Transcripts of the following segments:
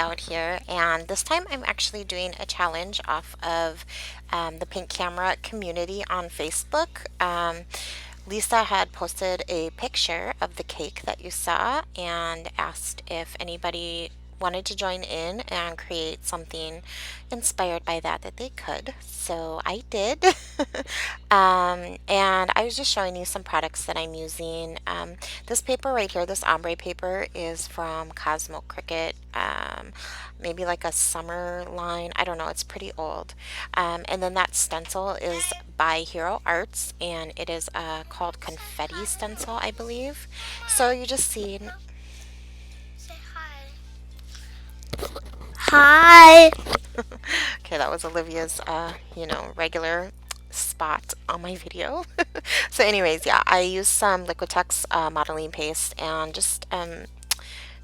out here, and this time I'm actually doing a challenge off of the Pink Camera community on Facebook. Lisa had posted a picture of the cake that you saw and asked if anybody wanted to join in and create something inspired by that they could. So I did. And I was just showing you some products that I'm using. This paper right here, this ombre paper, is from Cosmo Cricket. Maybe like a summer line. I don't know. It's pretty old. And then that stencil is by Hero Arts, and it is called Confetti Stencil, I believe. So you just see. Say hi. Hi. Okay, that was Olivia's, regular spot on my video. So, anyways, yeah, I used some Liquitex modeling paste and just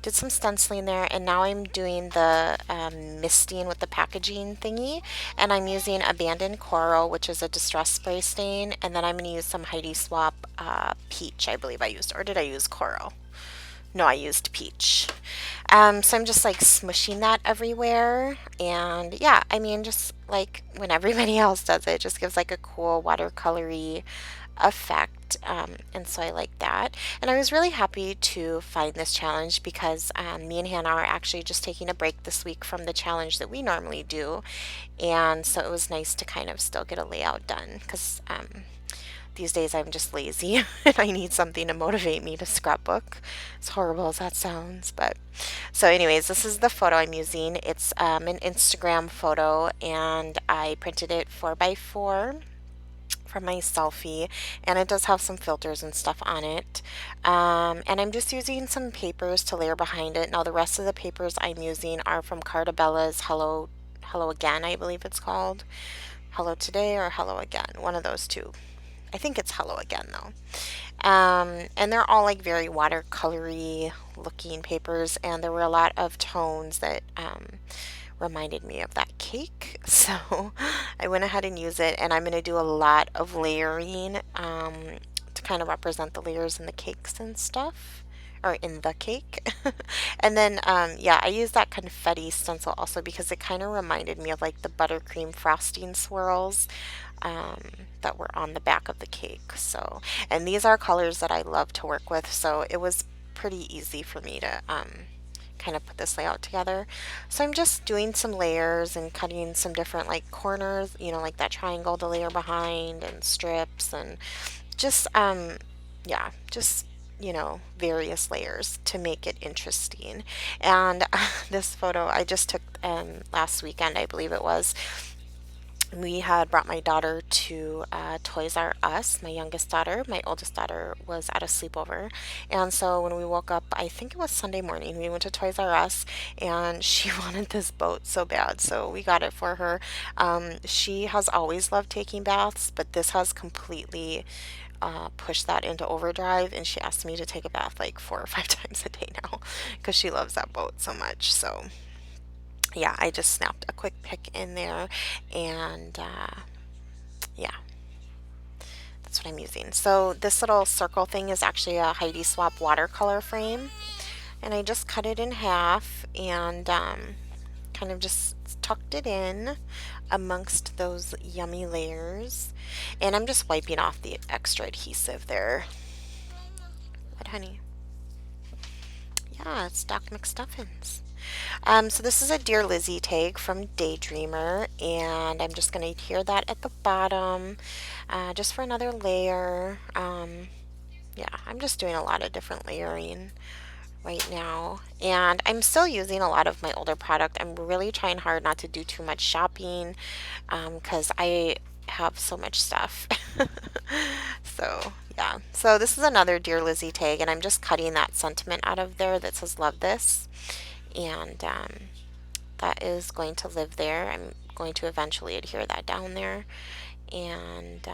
did some stenciling there, and now I'm doing the misting with the packaging thingy, and I'm using Abandoned Coral, which is a distress spray stain, and then I'm going to use some Heidi Swap peach, I believe I used, or did I use coral? No, I used peach. So I'm just like smushing that everywhere. And yeah, I mean, just like when everybody else does it, just gives like a cool watercolory effect. And so I like that. And I was really happy to find this challenge because me and Hannah are actually just taking a break this week from the challenge that we normally do. And so it was nice to kind of still get a layout done because these days I'm just lazy and I need something to motivate me to scrapbook. As horrible as that sounds, but so anyways, this is the photo I'm using. It's an Instagram photo, and I printed it 4x4 from my selfie, and it does have some filters and stuff on it. And I'm just using some papers to layer behind it. Now the rest of the papers I'm using are from Cartabella's Hello Again, I believe it's called. Hello Today or Hello Again, one of those two. I think it's Hello Again though. And they're all like very watercolory looking papers, and there were a lot of tones that reminded me of that cake. So I went ahead and used it, and I'm going to do a lot of layering to kind of represent the layers in the cakes and stuff. Or in the cake. And then, yeah, I used that confetti stencil also because it kind of reminded me of like the buttercream frosting swirls um, that were on the back of the cake. So, and these are colors that I love to work with, so it was pretty easy for me to kind of put this layout together. So I'm just doing some layers and cutting some different like corners, like that triangle to layer behind and strips and just yeah, just various layers to make it interesting. And this photo I just took last weekend, I believe it was. We had brought my daughter to Toys R Us, my youngest daughter. My oldest daughter was at a sleepover. And so when we woke up, I think it was Sunday morning, we went to Toys R Us and she wanted this boat so bad. So we got it for her. She has always loved taking baths, but this has completely pushed that into overdrive. And she asked me to take a bath like 4 or 5 times a day now because she loves that boat so much. So yeah, I just snapped a quick pic in there, and yeah, that's what I'm using. So this little circle thing is actually a Heidi Swap watercolor frame, and I just cut it in half and kind of just tucked it in amongst those yummy layers. And I'm just wiping off the extra adhesive there. What, honey? Yeah, it's Doc McStuffins. So this is a Dear Lizzie tag from Daydreamer, and I'm just going to adhere that at the bottom, just for another layer. Yeah, I'm just doing a lot of different layering right now, and I'm still using a lot of my older product. I'm really trying hard not to do too much shopping, because I have so much stuff. So yeah, so this is another Dear Lizzie tag, and I'm just cutting that sentiment out of there that says love this, and that is going to live there. I'm going to eventually adhere that down there. And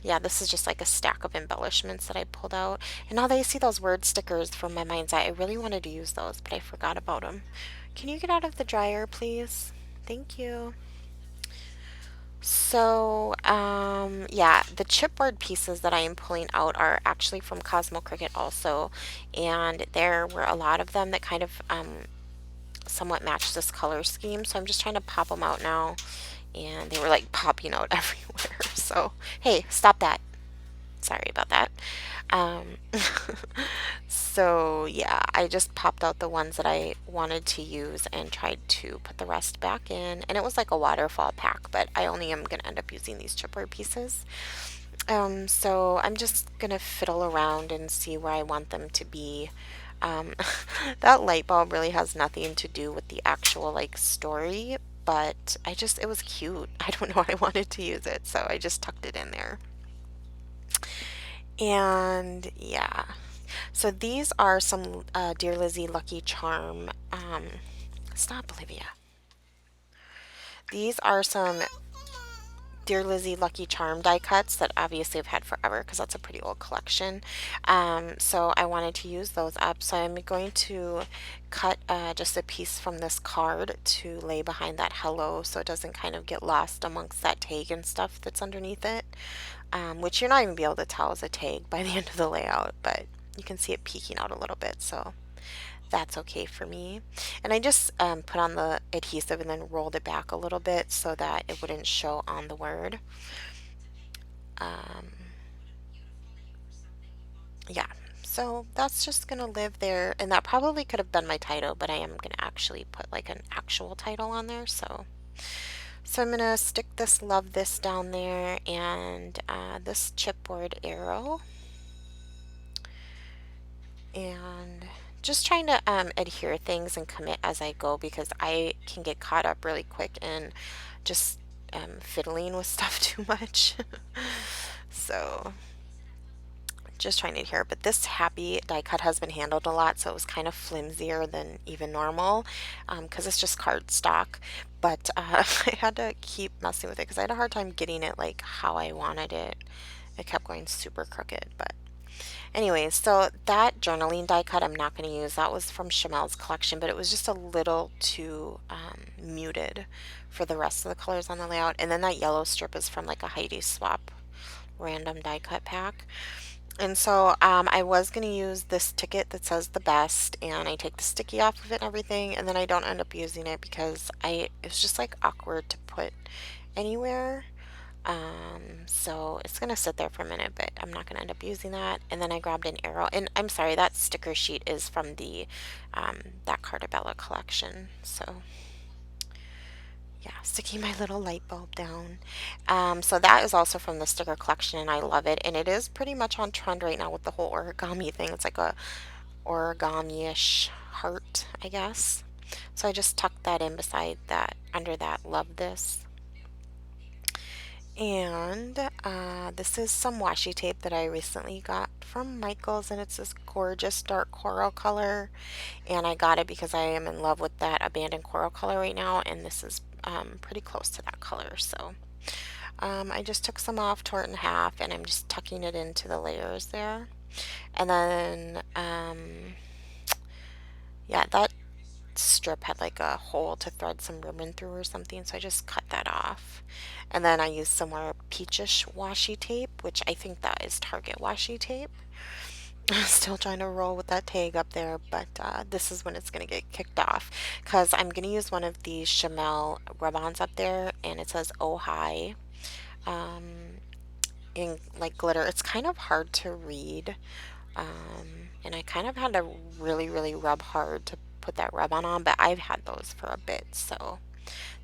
yeah, this is just like a stack of embellishments that I pulled out. And now that I see those word stickers from my mind's eye, I really wanted to use those, but I forgot about them. Can you get out of the dryer, please? Thank you. So, yeah, the chipboard pieces that I am pulling out are actually from Cosmo Cricket also, and there were a lot of them that kind of somewhat match this color scheme. So I'm just trying to pop them out now. And they were like popping out everywhere. So, hey, stop that. Sorry about that. Um, so yeah, I just popped out the ones that I wanted to use and tried to put the rest back in. And it was like a waterfall pack, but I only am going to end up using these chipboard pieces. So I'm just going to fiddle around and see where I want them to be. Um, that light bulb really has nothing to do with the actual like story, but it was cute. I don't know why I wanted to use it, so I just tucked it in there. And yeah, so these are some Dear Lizzie Lucky Charm. Stop, Olivia. These are some Dear Lizzie Lucky Charm die cuts that obviously I've had forever because that's a pretty old collection. So I wanted to use those up. So I'm going to cut just a piece from this card to lay behind that hello so it doesn't kind of get lost amongst that tag and stuff that's underneath it, which you're not even be able to tell is a tag by the end of the layout, but you can see it peeking out a little bit. So that's okay for me. And I just put on the adhesive and then rolled it back a little bit so that it wouldn't show on the word. Um, yeah, so that's just gonna live there, and that probably could have been my title, but I am gonna actually put like an actual title on there. So I'm gonna stick this love this down there and this chipboard arrow, and just trying to adhere things and commit as I go because I can get caught up really quick in just fiddling with stuff too much. So just trying to adhere, but this happy die cut has been handled a lot, so it was kind of flimsier than even normal because it's just cardstock. But I had to keep messing with it because I had a hard time getting it like how I wanted it. It kept going super crooked, but anyways, so that journaling die cut I'm not going to use. That was from Chamel's collection, but it was just a little too muted for the rest of the colors on the layout. And then that yellow strip is from like a Heidi Swap random die cut pack. And so I was going to use this ticket that says the best, and I take the sticky off of it and everything, and then I don't end up using it because it was just like awkward to put anywhere. So it's gonna sit there for a minute, but I'm not gonna end up using that. And then I grabbed an arrow, and I'm sorry, that sticker sheet is from the that Cartabella collection. So yeah, sticking my little light bulb down. So that is also from the sticker collection, and I love it. And it is pretty much on trend right now with the whole origami thing. It's like a origami-ish heart, I guess. So I just tucked that in beside that, under that love this. And this is some washi tape that I recently got from Michaels, and it's this gorgeous dark coral color. And I got it because I am in love with that abandoned coral color right now, and this is pretty close to that color. So I just took some off, tore it in half, and I'm just tucking it into the layers there. And then, yeah, that strip had like a hole to thread some ribbon through or something, so I just cut that off. And then I used some more peachish washi tape, which I think that is Target washi tape. Still trying to roll with that tag up there, but this is when it's going to get kicked off because I'm going to use one of these Chamel rub-ons up there, and it says Oh Hi in like glitter. It's kind of hard to read, and I kind of had to really, really rub hard to put that rub-on on, but I've had those for a bit, so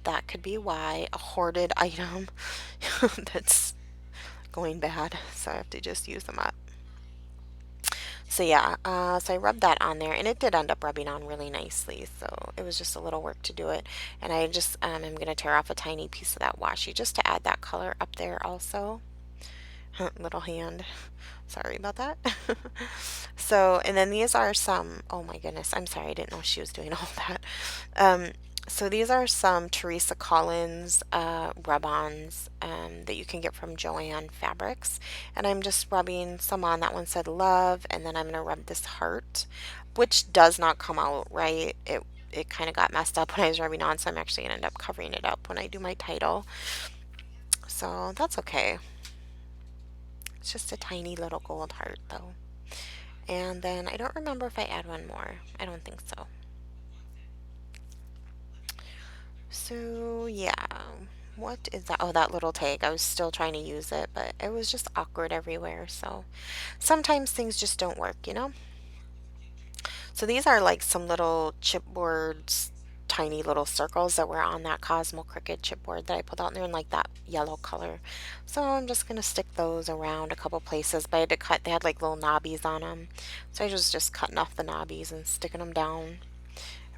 that could be why a hoarded item that's going bad, so I have to just use them up. So yeah, so I rubbed that on there, and it did end up rubbing on really nicely, so it was just a little work to do it. And I just am going to tear off a tiny piece of that washi just to add that color up there also. Little hand. Sorry about that. So, and then these are some, oh my goodness, I'm sorry, I didn't know she was doing all that. Um, so these are some Teresa Collins rub-ons that you can get from Joann Fabrics. And I'm just rubbing some on. That one said love, and then I'm going to rub this heart, which does not come out right. It kind of got messed up when I was rubbing on, so I'm actually going to end up covering it up when I do my title. So that's okay. It's just a tiny little gold heart though. And then I don't remember if I add one more. I don't think so. So yeah, what is that? Oh, that little tag. I was still trying to use it, but it was just awkward everywhere. So sometimes things just don't work, you know? So these are like some little chipboards, tiny little circles that were on that Cosmo Cricut chipboard that I put out there in like that yellow color. So I'm just gonna stick those around a couple places, but I had to cut, they had like little knobbies on them. So I was just cutting off the knobbies and sticking them down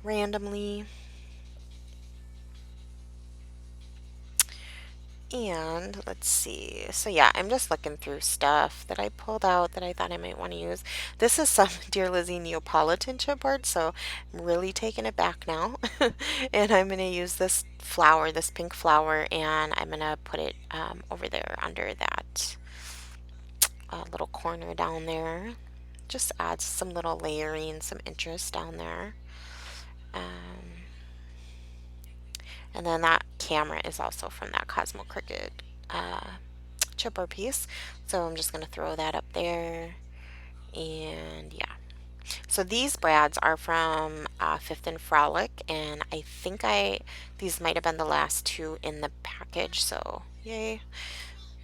randomly. And let's see. So yeah, I'm just looking through stuff that I pulled out that I thought I might want to use. This is some Dear Lizzie Neapolitan chipboard, so I'm really taking it back now. And I'm going to use this flower, this pink flower, and I'm going to put it over there under that little corner down there. Just adds some little layering, some interest down there. And then that camera is also from that Cosmo Cricut chipper piece. So I'm just going to throw that up there. And yeah. So these brads are from Fifth and Frolic. And I think these might have been the last two in the package. So yay.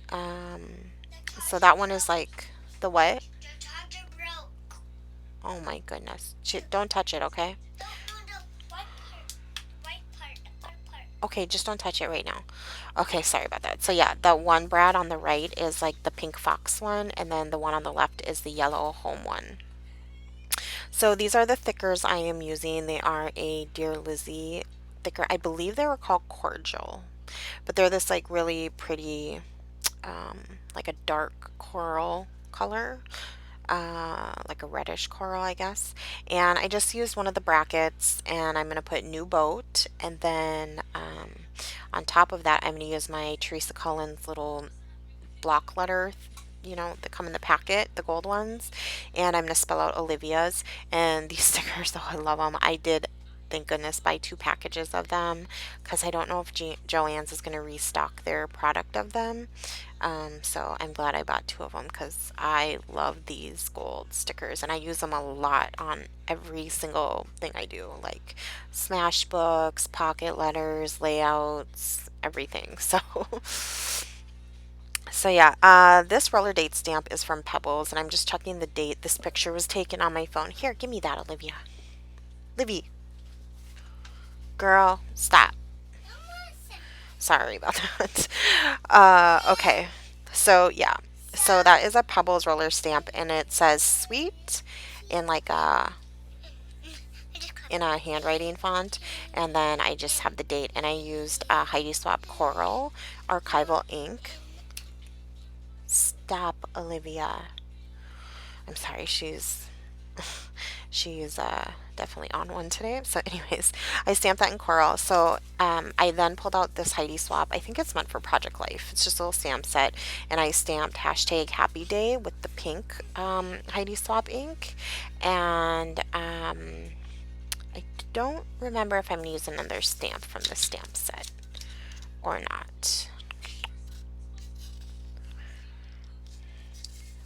So that one is like the what? The charger broke. Oh my goodness. Don't touch it, okay? No, no, no. White part. Okay, just don't touch it right now. Okay, sorry about that. So yeah, the one brad on the right is like the pink fox one, and then the one on the left is the yellow home one. So these are the thickers I am using. They are a Dear Lizzie thicker. I believe they were called Cordial, but they're this like really pretty, like a dark coral color. Like a reddish coral, I guess. And I just used one of the brackets, and I'm going to put New Boat, and then on top of that, I'm going to use my Teresa Collins little block letter, you know, that come in the packet, the gold ones, and I'm going to spell out Olivia's. And these stickers, oh, I love them. I did, thank goodness, buy 2 packages of them because I don't know if Joann's is going to restock their product of them. So I'm glad I bought 2 of them because I love these gold stickers and I use them a lot on every single thing I do, like smash books, pocket letters, layouts, everything. So yeah, this roller date stamp is from Pebbles, and I'm just checking the date. This picture was taken on my phone. Here, give me that, Olivia. Livy, girl, stop. Sorry about that. Okay, so yeah, so that is a Pebbles roller stamp, and it says sweet in like a handwriting font, and then I just have the date, and I used Heidi Swap Coral archival ink. Stop, Olivia. I'm sorry, she's definitely on one today. So anyways, I stamped that in coral. So I then pulled out this Heidi Swap. I think it's meant for Project Life. It's just a little stamp set. And I stamped hashtag happy day with the pink Heidi Swap ink. And I don't remember if I'm going to use another stamp from the stamp set or not.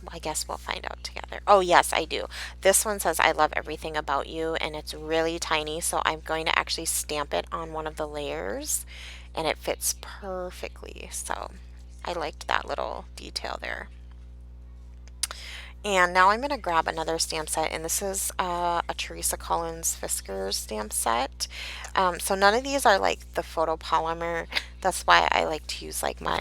I guess we'll find out together. Oh, yes, I do. This one says, I love everything about you, and it's really tiny, so I'm going to actually stamp it on one of the layers, and it fits perfectly. So I liked that little detail there. And now I'm going to grab another stamp set, and this is a Teresa Collins Fiskars stamp set. So none of these are like the photopolymer. That's why I like to use like my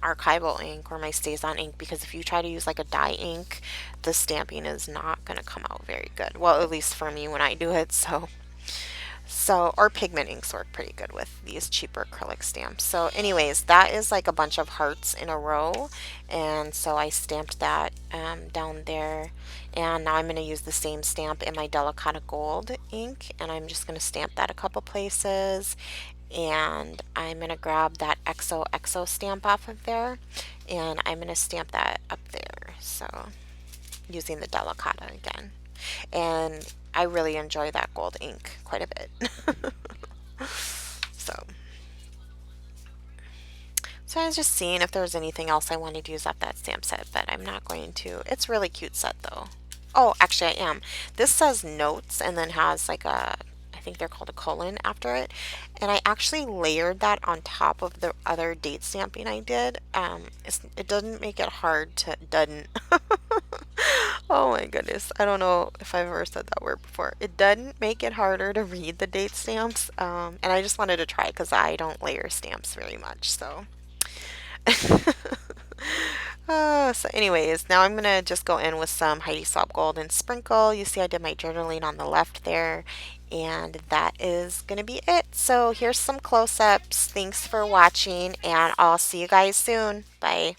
archival ink or my StazOn ink, because if you try to use like a dye ink, the stamping is not going to come out very good. Well, at least for me when I do it. So, or pigment inks work pretty good with these cheaper acrylic stamps. So anyways, that is like a bunch of hearts in a row. And so I stamped that down there. And now I'm going to use the same stamp in my Delicata Gold ink. And I'm just going to stamp that a couple places. And I'm going to grab that XOXO stamp off of there. And I'm going to stamp that up there. So using the Delicata again. And I really enjoy that gold ink quite a bit. so, so I was just seeing if there was anything else I wanted to use off that stamp set, but I'm not going to. It's a really cute set though. Oh, actually I am. This says notes and then has like a, I think they're called a colon after it. And I actually layered that on top of the other date stamping I did. It doesn't make it hard to, doesn't. Oh my goodness. I don't know if I've ever said that word before. It doesn't make it harder to read the date stamps. And I just wanted to try because I don't layer stamps very much. So, so anyways, now I'm gonna just go in with some Heidi Swapp Gold and sprinkle. You see I did my journaling on the left there. And that is gonna be it. So here's some close-ups. Thanks for watching and I'll see you guys soon. Bye.